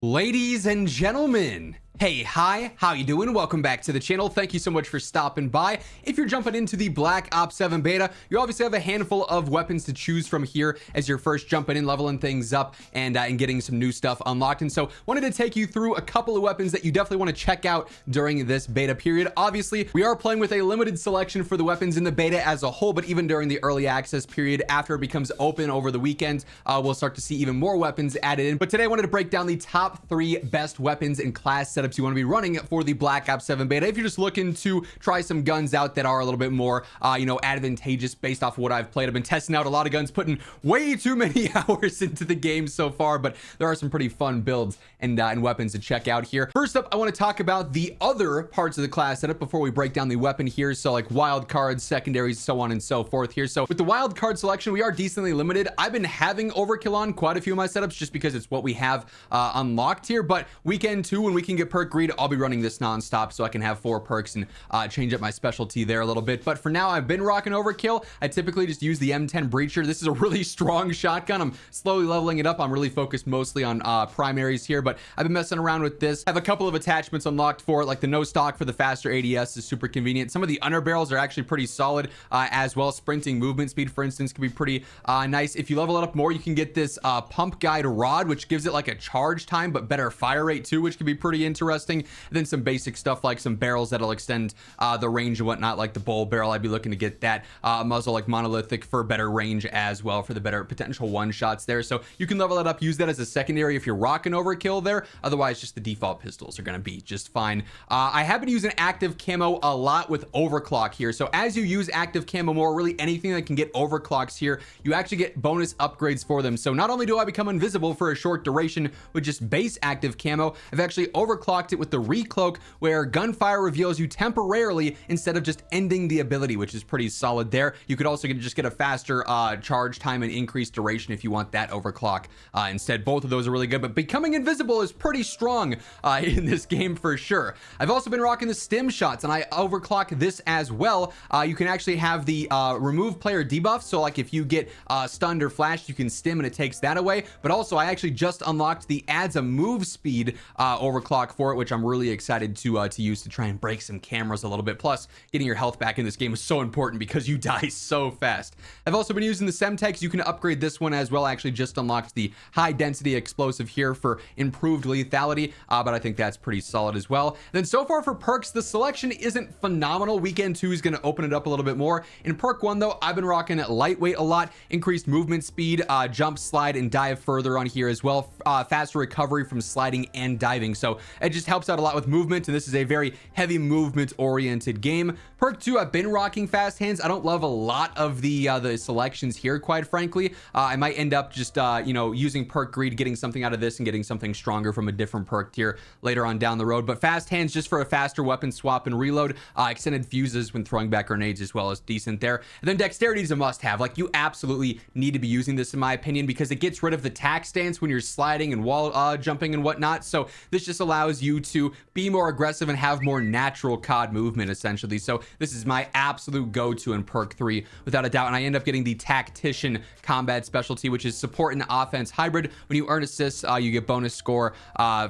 Ladies and gentlemen, hey, hi, how you doing? Welcome back to the channel. Thank you so much for stopping by. If you're jumping into the Black Ops 7 beta, you obviously have a handful of weapons to choose from here as you're first jumping in, leveling things up, and getting some new stuff unlocked. And so wanted to take you through a couple of weapons that you definitely want to check out during this beta period. Obviously, we are playing with a limited selection for the weapons in the beta as a whole, but even during the early access period, after it becomes open over the weekend, we'll start to see even more weapons added in. But today I wanted to break down the top 3 best weapons and class setups you want to be running for the Black Ops 7 beta if you're just looking to try some guns out that are a little bit more advantageous based off of what I've played. I've been testing out a lot of guns, putting way too many hours into the game so far, but there are some pretty fun builds and weapons to check out here. First up, I want to talk about the other parts of the class setup before we break down the weapon here, so like wild cards, secondaries, so on and so forth here. So with the wild card selection, we are decently limited. I've been having overkill on quite a few of my setups just because it's what we have unlocked here, but weekend 2, when we can get perk greed, I'll be running this non-stop so I can have 4 perks and change up my specialty there a little bit. But for now, I've been rocking overkill. I typically just use the M10 breacher. This is a really strong shotgun. I'm slowly leveling it up. I'm really focused mostly on primaries here, but I've been messing around with this. I have a couple of attachments unlocked for it, like the no stock for the faster ADS is super convenient. Some of the underbarrels are actually pretty solid as well. Sprinting movement speed, for instance, can be pretty nice. If you level it up more, you can get this pump guide rod, which gives it like a charge time but better fire rate too, which can be pretty interesting. And then some basic stuff like some barrels that'll extend the range and whatnot, like the bowl barrel. I'd be looking to get that muzzle like monolithic for better range as well, for the better potential one shots there. So you can level it up, use that as a secondary if you're rocking overkill there. Otherwise, just the default pistols are going to be just fine. I have been using active camo a lot with overclock here. So as you use active camo more, really anything that can get overclocks here, you actually get bonus upgrades for them. So not only do I become invisible for a short duration with just base active camo, I've actually overclocked it with the recloak, where gunfire reveals you temporarily instead of just ending the ability, which is pretty solid there. You could also just get a faster charge time and increased duration if you want that overclock instead. Both of those are really good, but becoming invisible is pretty strong in this game for sure. I've also been rocking the stim shots, and I overclock this as well. You can actually have the remove player debuff, so like if you get stunned or flashed, you can stim and it takes that away. But also I actually just unlocked the adds a move speed overclock for it, which I'm really excited to use to try and break some cameras a little bit. Plus, getting your health back in this game is so important because you die so fast. I've also been using the Semtex. You can upgrade this one as well. I actually just unlocked the high density explosive here for improved lethality, but I think that's pretty solid as well. And then so far for perks, the selection isn't phenomenal. Weekend 2 is going to open it up a little bit more. In perk 1 though, I've been rocking lightweight a lot, increased movement speed, jump, slide, and dive further on here as well. Faster recovery from sliding and diving. So it just helps out a lot with movement, and this is a very heavy movement oriented game. Perk 2, I've been rocking fast hands. I don't love a lot of the selections here, quite frankly. I might end up just using perk greed, getting something out of this and getting something stronger from a different perk tier later on down the road. But fast hands just for a faster weapon swap and reload. Extended fuses when throwing back grenades as well is decent there. And then dexterity is a must have. Like, you absolutely need to be using this in my opinion, because it gets rid of the tack stance when you're sliding and wall jumping and whatnot. So this just allows you to be more aggressive and have more natural COD movement essentially. So this is my absolute go-to in perk 3 without a doubt. And I end up getting the tactician combat specialty, which is support and offense hybrid. When you earn assists, you get bonus score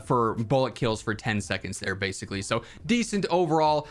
for bullet kills for 10 seconds there basically. So decent overall,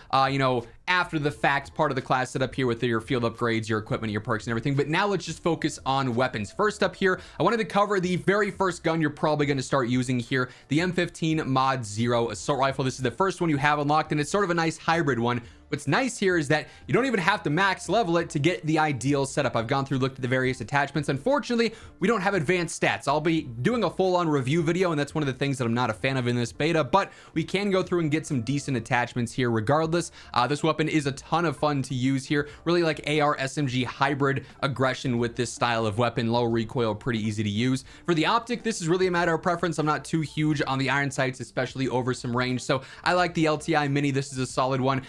after the fact part of the class setup here with your field upgrades, your equipment, your perks and everything. But now let's just focus on weapons. First up here, I wanted to cover the very first gun you're probably going to start using here, the M15 Mod 0 assault rifle. This is the first one you have unlocked, and it's sort of a nice hybrid one. What's nice here is that you don't even have to max level it to get the ideal setup. I've gone through, looked at the various attachments. Unfortunately, we don't have advanced stats. I'll be doing a full-on review video, and that's one of the things that I'm not a fan of in this beta, but we can go through and get some decent attachments here regardless. This weapon is a ton of fun to use here. Really like AR SMG hybrid aggression with this style of weapon. Low recoil, pretty easy to use. For the optic, this is really a matter of preference. I'm not too huge on the iron sights, especially over some range, so I like the LTI Mini. This is a solid one.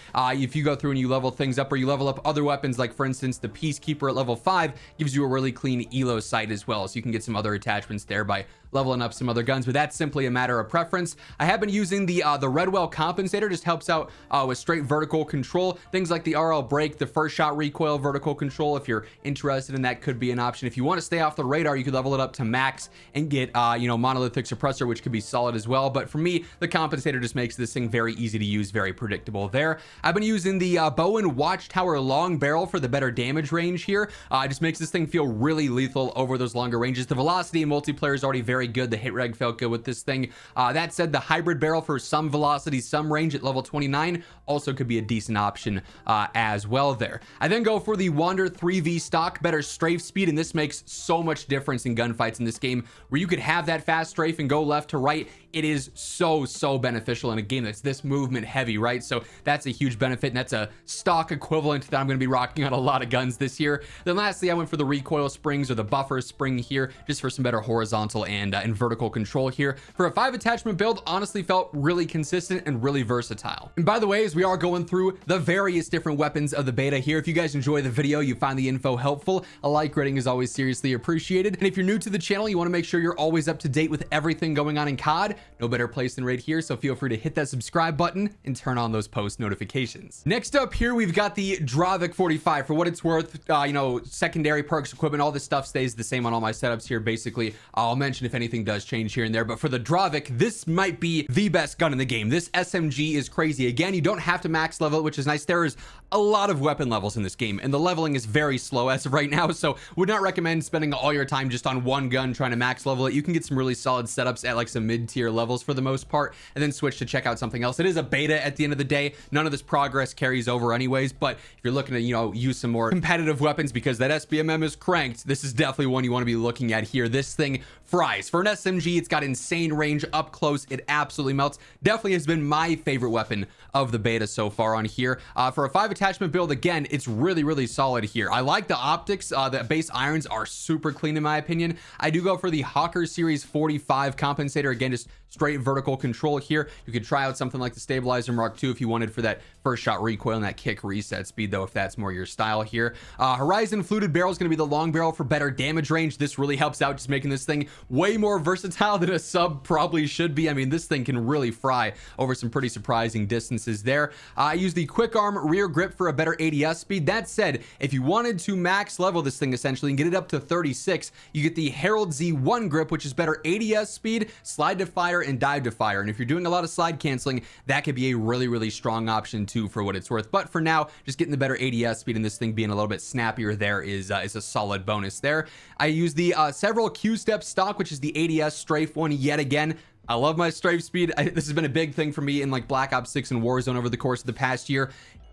If you go through and you level things up, or you level up other weapons, like for instance the Peacekeeper at level 5 gives you a really clean elo sight as well, so you can get some other attachments there by leveling up some other guns, but that's simply a matter of preference. I have been using the Redwell compensator, just helps out with straight vertical control. Things like the RL brake, the first shot recoil vertical control. If you're interested in that, could be an option. If you want to stay off the radar, you could level it up to max and get monolithic suppressor, which could be solid as well. But for me, the compensator just makes this thing very easy to use, very predictable there. I've been using the Bowen Watchtower long barrel for the better damage range here. It just makes this thing feel really lethal over those longer ranges. The velocity in multiplayer is already very good. The hit reg felt good with this thing. That said, the hybrid barrel for some velocity, some range at level 29 also could be a decent option as well there. I then go for the Wander 3V stock, better strafe speed, and this makes so much difference in gunfights in this game where you could have that fast strafe and go left to right. It is so beneficial in a game that's this movement heavy, right? So that's a huge benefit, and that's a stock equivalent that I'm going to be rocking on a lot of guns this year. Then lastly, I went for the recoil springs or the buffer spring here, just for some better horizontal and vertical control here. For a 5 attachment build, honestly felt really consistent and really versatile. And by the way, as we are going through the various different weapons of the beta here, if you guys enjoy the video, you find the info helpful, a like rating is always seriously appreciated. And if you're new to the channel, you want to make sure you're always up to date with everything going on in COD, no better place than right here, so feel free to hit that subscribe button and turn on those post notifications. Next up here, we've got the Dravec 45. For what it's worth, secondary perks, equipment, all this stuff stays the same on all my setups here. Basically, I'll mention if anything does change here and there, but for the Dravec, this might be the best gun in the game. This SMG is crazy. Again, you don't have to max level it, which is nice. There is a lot of weapon levels in this game, and the leveling is very slow as of right now, so would not recommend spending all your time just on one gun trying to max level it. You can get some really solid setups at like some mid-tier levels for the most part, and then switch to check out something else. It is a beta at the end of the day. None of this progress carries over anyways, but if you're looking to, use some more competitive weapons because that SBMM is cranked, this is definitely one you want to be looking at here. This thing fries. For an SMG, it's got insane range up close. It absolutely melts. Definitely has been my favorite weapon of the beta so far on here. For a 5 attachment build, again, it's really solid here. I like the optics. The base irons are super clean in my opinion. I do go for the Hawker Series 45 compensator. Again, just straight vertical control here. You could try out something like the Stabilizer Mark II if you wanted for that first shot recoil and that kick reset speed, though, if that's more your style here. Horizon fluted barrel is going to be the long barrel for better damage range. This really helps out, just making this thing way more versatile than a sub probably should be. I mean, this thing can really fry over some pretty surprising distances there. I use the quick arm rear grip for a better ADS speed. That said, if you wanted to max level this thing essentially and get it up to 36, you get the Herald Z1 grip, which is better ADS speed, slide to fire, and dive to fire. And if you're doing a lot of slide canceling, that could be a really strong option too, for what it's worth. But for now, just getting the better ADS speed and this thing being a little bit snappier there is a solid bonus there. I use the several Q-step stock, which is the ADS strafe one yet again. I love my strafe speed. This has been a big thing for me in like Black Ops 6 and Warzone over the course of the past year.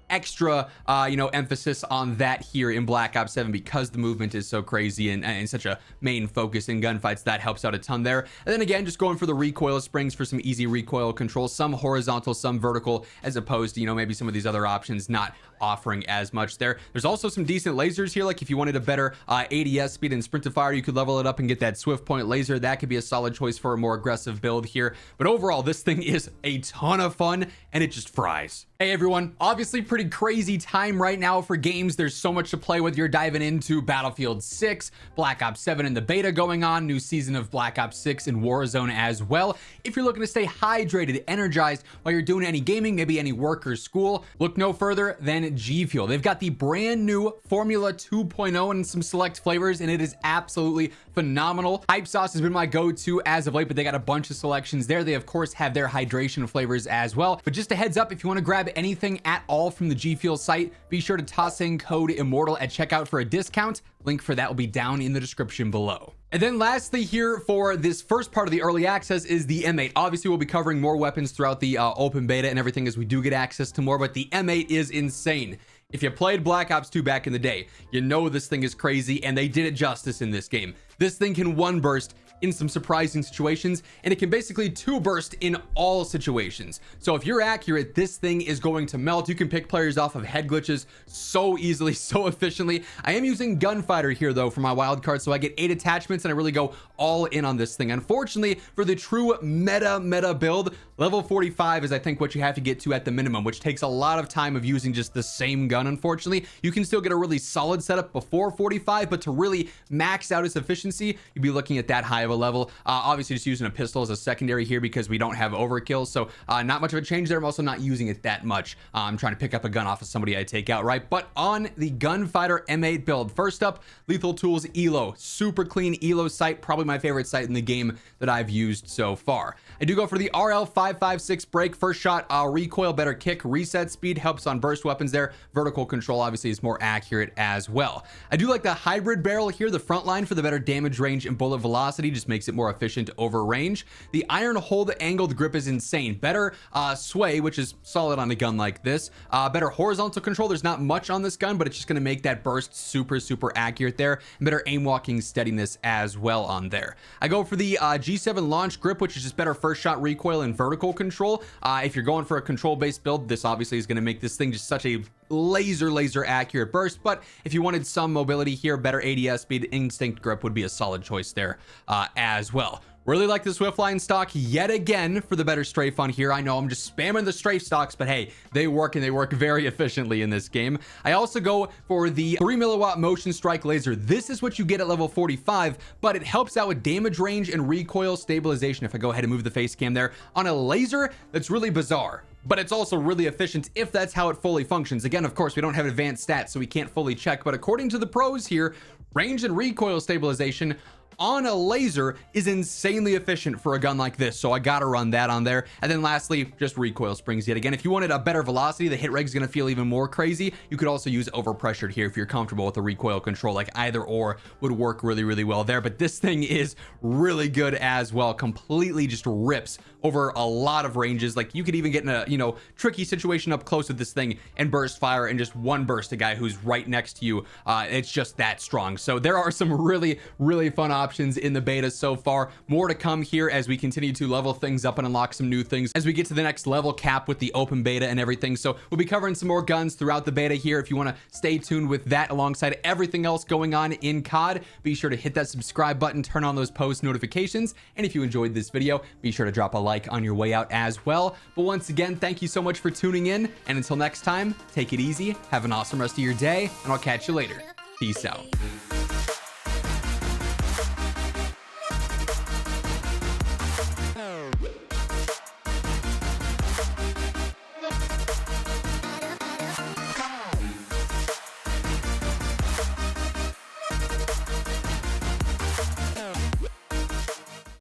Extra emphasis on that here in Black Ops 7 because the movement is so crazy and such a main focus in gunfights. That helps out a ton there. And then again, just going for the recoil springs for some easy recoil control, some horizontal, some vertical, as opposed to maybe some of these other options not offering as much there. There's also some decent lasers here, like if you wanted a better ADS speed and sprint to fire, you could level it up and get that swift point laser. That could be a solid choice for a more aggressive build here. But overall, this thing is a ton of fun and it just fries. Hey everyone, obviously pretty crazy time right now for games. There's so much to play with. You're diving into Battlefield 6, Black Ops 7 in the beta going on, new season of Black Ops 6 and Warzone as well. If you're looking to stay hydrated, energized while you're doing any gaming, maybe any work or school, look no further than G Fuel. They've got the brand new Formula 2.0 and some select flavors, and it is absolutely phenomenal. Hype sauce has been my go-to as of late, but they got a bunch of selections there. They of course have their hydration flavors as well. But just a heads up, if you want to grab anything at all from the G Fuel site, be sure to toss in code Immortal at checkout for a discount. Link for that will be down in the description below. And then lastly here for this first part of the early access is the M8. Obviously we'll be covering more weapons throughout the open beta and everything as we do get access to more, but the M8 is insane. If you played Black Ops 2 back in the day, you know this thing is crazy, and they did it justice in this game. This thing can one burst in some surprising situations, and it can basically two burst in all situations. So if you're accurate, this thing is going to melt. You can pick players off of head glitches so easily, so efficiently. I am using Gunfighter here though for my wild card, so I get 8 attachments and I really go all in on this thing. Unfortunately, for the true meta build, level 45 is I think what you have to get to at the minimum, which takes a lot of time of using just the same gun. Unfortunately, you can still get a really solid setup before 45, but to really max out its efficiency, you'd be looking at that high of a level. Obviously just using a pistol as a secondary here because we don't have overkill, so not much of a change there. I'm also not using it that much. I'm trying to pick up a gun off of somebody I take out, right? But on the Gunfighter M8 build, first up, Lethal Tools Elo. Super clean Elo sight, probably my favorite sight in the game that I've used so far. I do go for the RL556 break. First shot, recoil, better kick, reset speed, helps on burst weapons there. Vertical control obviously is more accurate as well. I do like the hybrid barrel here, the front line, for the better damage range and bullet velocity, just makes it more efficient over range. The iron hold angled grip is insane. Better sway, which is solid on a gun like this. Better horizontal control. There's not much on this gun, but it's just going to make that burst super accurate there. And better aim walking steadiness as well on there. I go for the G7 launch grip, which is just better first shot recoil and vertical control. If you're going for a control based build, this obviously is going to make this thing just such a laser accurate burst. But if you wanted some mobility here, better ADS speed, instinct grip would be a solid choice there as well. Really like the Swiftline stock yet again for the better strafe on here. I know I'm just spamming the strafe stocks, but hey, they work, and they work very efficiently in this game. I also go for the 3 milliwatt motion strike laser. This is what you get at level 45, but it helps out with damage range and recoil stabilization. If I go ahead and move the face cam there on a laser, that's really bizarre, but it's also really efficient if that's how it fully functions. Again, of course, we don't have advanced stats, so we can't fully check, but according to the pros here, range and recoil stabilization on a laser is insanely efficient for a gun like this, so I gotta run that on there. And then lastly, just recoil springs yet again. If you wanted a better velocity, the hit reg is gonna feel even more crazy. You could also use overpressured here if you're comfortable with the recoil control. Like either or would work really well there, but this thing is really good as well. Completely just rips over a lot of ranges. Like you could even get in a, you know, tricky situation up close with this thing and burst fire and just one burst a guy who's right next to you. It's just that strong. So there are some really fun options in the beta so far. More to come here as we continue to level things up and unlock some new things as we get to the next level cap with the open beta and everything. So we'll be covering some more guns throughout the beta here. If you want to stay tuned with that alongside everything else going on in COD, be sure to hit that subscribe button, turn on those post notifications, and if you enjoyed this video, be sure to drop a like on your way out as well. But once again, thank you so much for tuning in, and until next time, take it easy, have an awesome rest of your day, and I'll catch you later. Peace out.